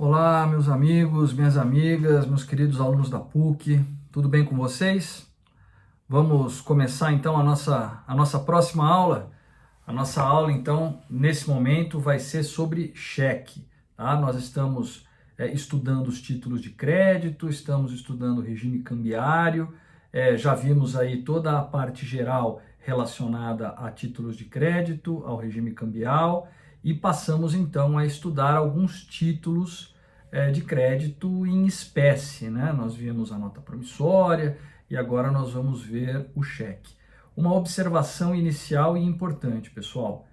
Olá, meus amigos, minhas amigas, meus queridos alunos da PUC, tudo bem com vocês? Vamos começar então a nossa próxima aula. A nossa aula, então, nesse momento vai ser sobre cheque, tá? Nós estamos estudando os títulos de crédito, estamos estudando o regime cambiário, já vimos aí toda a parte geral relacionada a títulos de crédito, ao regime cambial, e passamos então a estudar alguns títulos de crédito em espécie, né? Nós vimos a nota promissória e agora nós vamos ver o cheque. Uma observação inicial e importante, pessoal.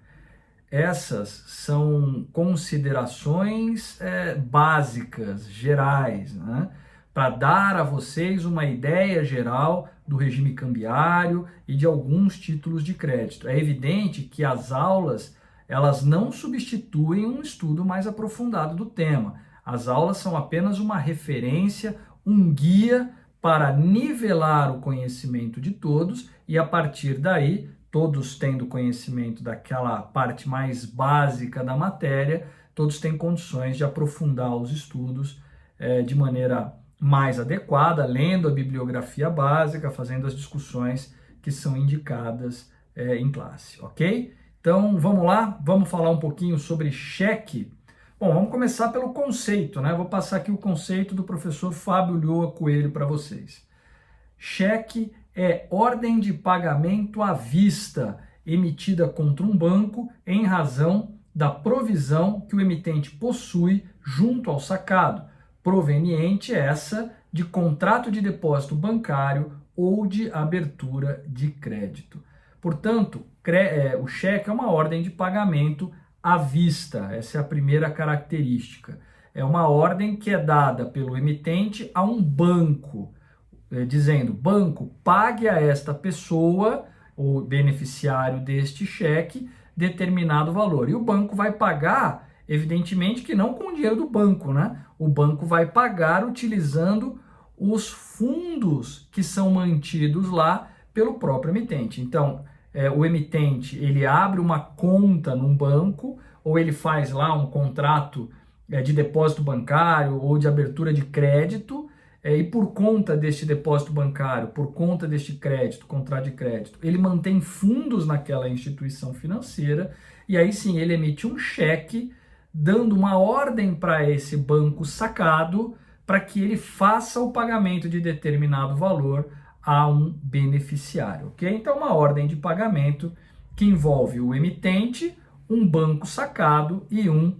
Essas são considerações básicas, gerais, né? Para dar a vocês uma ideia geral do regime cambiário e de alguns títulos de crédito. É evidente que as aulas elas não substituem um estudo mais aprofundado do tema. As aulas são apenas uma referência, um guia para nivelar o conhecimento de todos e, a partir daí, todos tendo conhecimento daquela parte mais básica da matéria, todos têm condições de aprofundar os estudos de maneira mais adequada, lendo a bibliografia básica, fazendo as discussões que são indicadas em classe, ok? Então, vamos lá, vamos falar um pouquinho sobre cheque. Bom, vamos começar pelo conceito, né? Vou passar aqui o conceito do professor Fábio Lhoa Coelho para vocês. Cheque é ordem de pagamento à vista emitida contra um banco em razão da provisão que o emitente possui junto ao sacado, proveniente essa de contrato de depósito bancário ou de abertura de crédito. Portanto, o cheque é uma ordem de pagamento à vista, essa é a primeira característica. É uma ordem que é dada pelo emitente a um banco, dizendo, banco, pague a esta pessoa, o beneficiário deste cheque, determinado valor. E o banco vai pagar, evidentemente que não com o dinheiro do banco, né? O banco vai pagar utilizando os fundos que são mantidos lá pelo próprio emitente. Então, o emitente, ele abre uma conta num banco, ou ele faz lá um contrato de depósito bancário ou de abertura de crédito, e por conta deste depósito bancário, por conta deste crédito, contrato de crédito, ele mantém fundos naquela instituição financeira, e aí sim ele emite um cheque, dando uma ordem para esse banco sacado, para que ele faça o pagamento de determinado valor a um beneficiário, ok? Então, uma ordem de pagamento que envolve o emitente, um banco sacado e um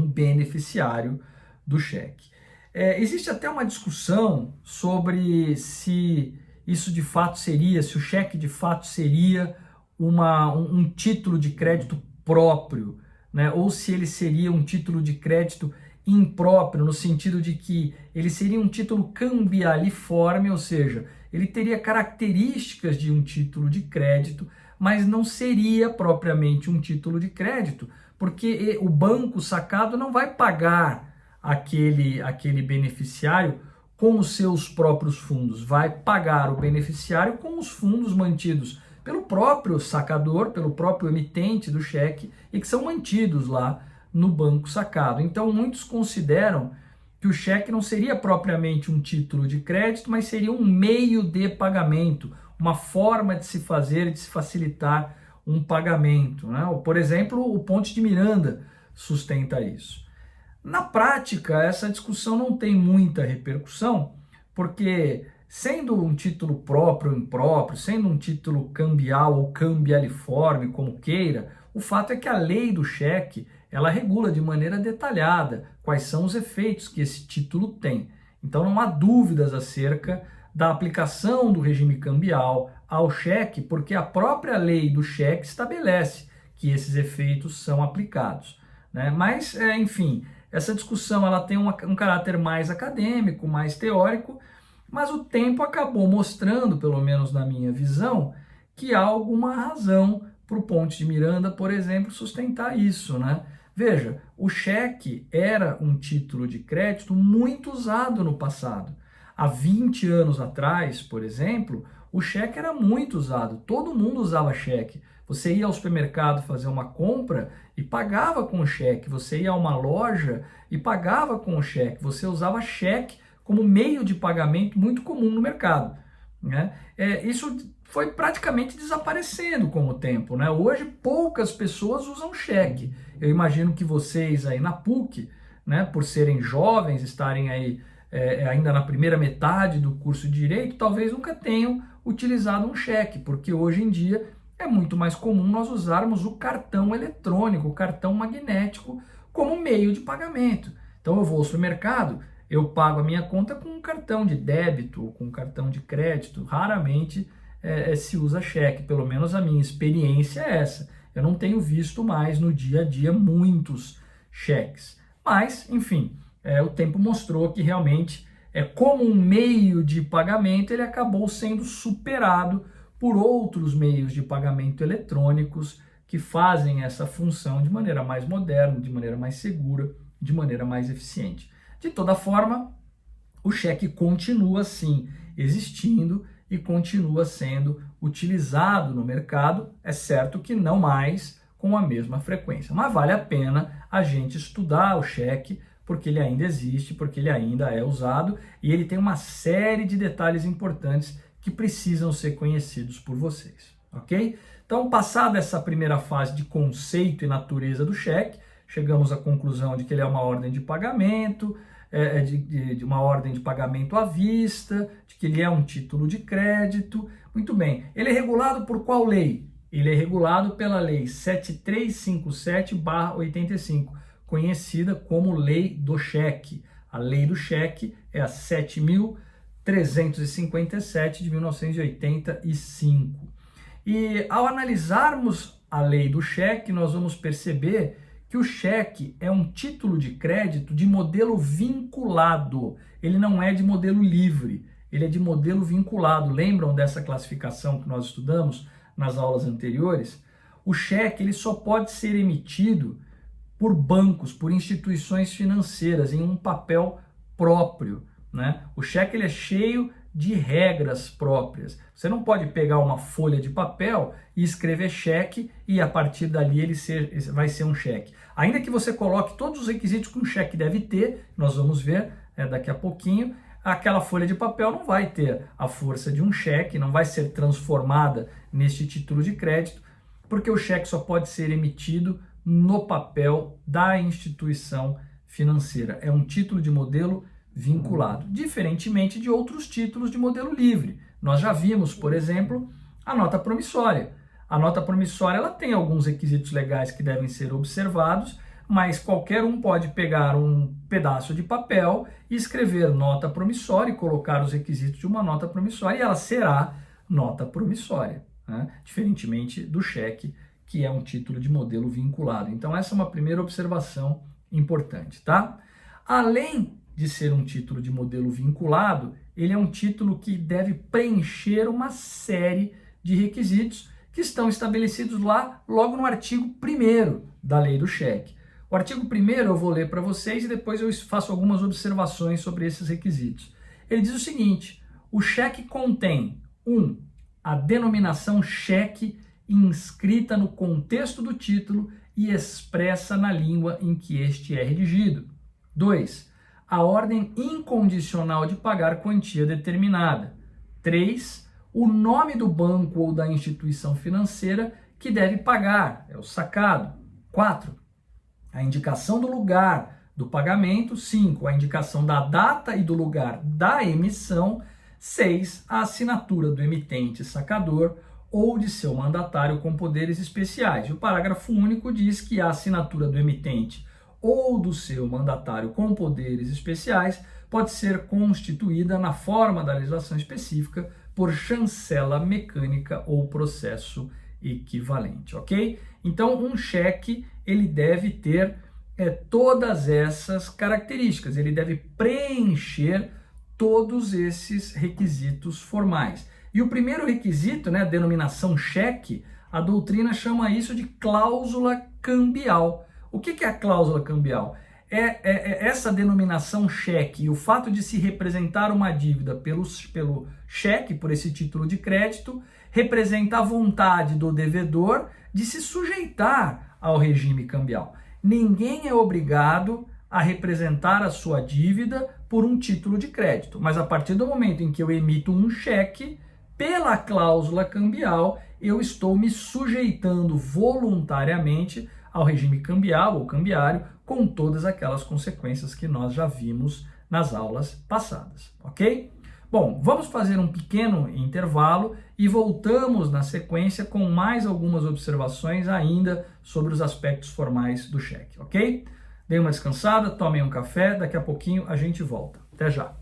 beneficiário do cheque. Existe até uma discussão sobre se isso de fato seria, se o cheque de fato seria um título de crédito próprio, né? Ou se ele seria um título de crédito impróprio, no sentido de que ele seria um título cambialiforme, ou seja, ele teria características de um título de crédito, mas não seria propriamente um título de crédito, porque o banco sacado não vai pagar aquele beneficiário com os seus próprios fundos, vai pagar o beneficiário com os fundos mantidos pelo próprio sacador, pelo próprio emitente do cheque e que são mantidos lá no banco sacado. Então, muitos consideram que o cheque não seria propriamente um título de crédito, mas seria um meio de pagamento, uma forma de se fazer, de se facilitar um pagamento, né? Por exemplo, o Ponte de Miranda sustenta isso. Na prática, essa discussão não tem muita repercussão, porque sendo um título próprio ou impróprio, sendo um título cambial ou cambialiforme, como queira, o fato é que a lei do cheque ela regula de maneira detalhada quais são os efeitos que esse título tem. Então não há dúvidas acerca da aplicação do regime cambial ao cheque, porque a própria lei do cheque estabelece que esses efeitos são aplicados, né? Mas, enfim, essa discussão ela tem um caráter mais acadêmico, mais teórico, mas o tempo acabou mostrando, pelo menos na minha visão, que há alguma razão para o Ponte de Miranda, por exemplo, sustentar isso, né? Veja, o cheque era um título de crédito muito usado no passado. Há 20 anos atrás, por exemplo, o cheque era muito usado. Todo mundo usava cheque. Você ia ao supermercado fazer uma compra e pagava com o cheque. Você ia a uma loja e pagava com o cheque. Você usava cheque como meio de pagamento muito comum no mercado, né? Isso foi praticamente desaparecendo com o tempo, né? Hoje poucas pessoas usam cheque. Eu imagino que vocês aí na PUC, né, por serem jovens, estarem aí ainda na primeira metade do curso de Direito, talvez nunca tenham utilizado um cheque, porque hoje em dia é muito mais comum nós usarmos o cartão eletrônico, o cartão magnético, como meio de pagamento. Então eu vou ao supermercado, eu pago a minha conta com um cartão de débito ou com um cartão de crédito. Raramente se usa cheque, pelo menos a minha experiência é essa. Eu não tenho visto mais no dia a dia muitos cheques. Mas, enfim, o tempo mostrou que realmente, como um meio de pagamento, ele acabou sendo superado por outros meios de pagamento eletrônicos que fazem essa função de maneira mais moderna, de maneira mais segura, de maneira mais eficiente. De toda forma, o cheque continua sim existindo e continua sendo utilizado no mercado, é certo que não mais com a mesma frequência, mas vale a pena a gente estudar o cheque, porque ele ainda existe, porque ele ainda é usado e ele tem uma série de detalhes importantes que precisam ser conhecidos por vocês, ok? Então, passada essa primeira fase de conceito e natureza do cheque, chegamos à conclusão de que ele é uma ordem de pagamento, de uma ordem de pagamento à vista, de que ele é um título de crédito. Muito bem, ele é regulado por qual lei? Ele é regulado pela Lei 7357/85, conhecida como Lei do Cheque. A Lei do Cheque é a 7.357 de 1985. E ao analisarmos a Lei do Cheque, nós vamos perceber que o cheque é um título de crédito de modelo vinculado. Ele não é de modelo livre, ele é de modelo vinculado. Lembram dessa classificação que nós estudamos nas aulas anteriores? O cheque ele só pode ser emitido por bancos, por instituições financeiras, em um papel próprio, né? O cheque ele é cheio de regras próprias. Você não pode pegar uma folha de papel e escrever cheque e a partir dali ele vai ser um cheque. Ainda que você coloque todos os requisitos que um cheque deve ter, nós vamos ver daqui a pouquinho, aquela folha de papel não vai ter a força de um cheque, não vai ser transformada neste título de crédito, porque o cheque só pode ser emitido no papel da instituição financeira. É um título de modelo vinculado, diferentemente de outros títulos de modelo livre. Nós já vimos, por exemplo, a nota promissória. A nota promissória ela tem alguns requisitos legais que devem ser observados, mas qualquer um pode pegar um pedaço de papel e escrever nota promissória e colocar os requisitos de uma nota promissória e ela será nota promissória, né? Diferentemente do cheque, que é um título de modelo vinculado. Então essa é uma primeira observação importante, tá? Além de ser um título de modelo vinculado, ele é um título que deve preencher uma série de requisitos que estão estabelecidos lá logo no artigo 1º da Lei do Cheque. O artigo 1º eu vou ler para vocês e depois eu faço algumas observações sobre esses requisitos. Ele diz o seguinte: o cheque contém 1. A denominação cheque inscrita no contexto do título e expressa na língua em que este é redigido. 2. A ordem incondicional de pagar quantia determinada. 3. O nome do banco ou da instituição financeira que deve pagar, é o sacado. 4. A indicação do lugar do pagamento. 5. A indicação da data e do lugar da emissão. 6. A assinatura do emitente sacador ou de seu mandatário com poderes especiais. E o parágrafo único diz que a assinatura do emitente ou do seu mandatário com poderes especiais pode ser constituída na forma da legislação específica por chancela mecânica ou processo equivalente, ok? Então, um cheque, ele deve ter todas essas características, ele deve preencher todos esses requisitos formais. E o primeiro requisito, né, a denominação cheque, a doutrina chama isso de cláusula cambial. O que é a cláusula cambial? essa denominação cheque e o fato de se representar uma dívida pelo cheque, por esse título de crédito, representa a vontade do devedor de se sujeitar ao regime cambial. Ninguém é obrigado a representar a sua dívida por um título de crédito, mas a partir do momento em que eu emito um cheque, pela cláusula cambial, eu estou me sujeitando voluntariamente ao regime cambial ou cambiário, com todas aquelas consequências que nós já vimos nas aulas passadas, ok? Bom, vamos fazer um pequeno intervalo e voltamos na sequência com mais algumas observações ainda sobre os aspectos formais do cheque, ok? Dê uma descansada, tomem um café, daqui a pouquinho a gente volta. Até já!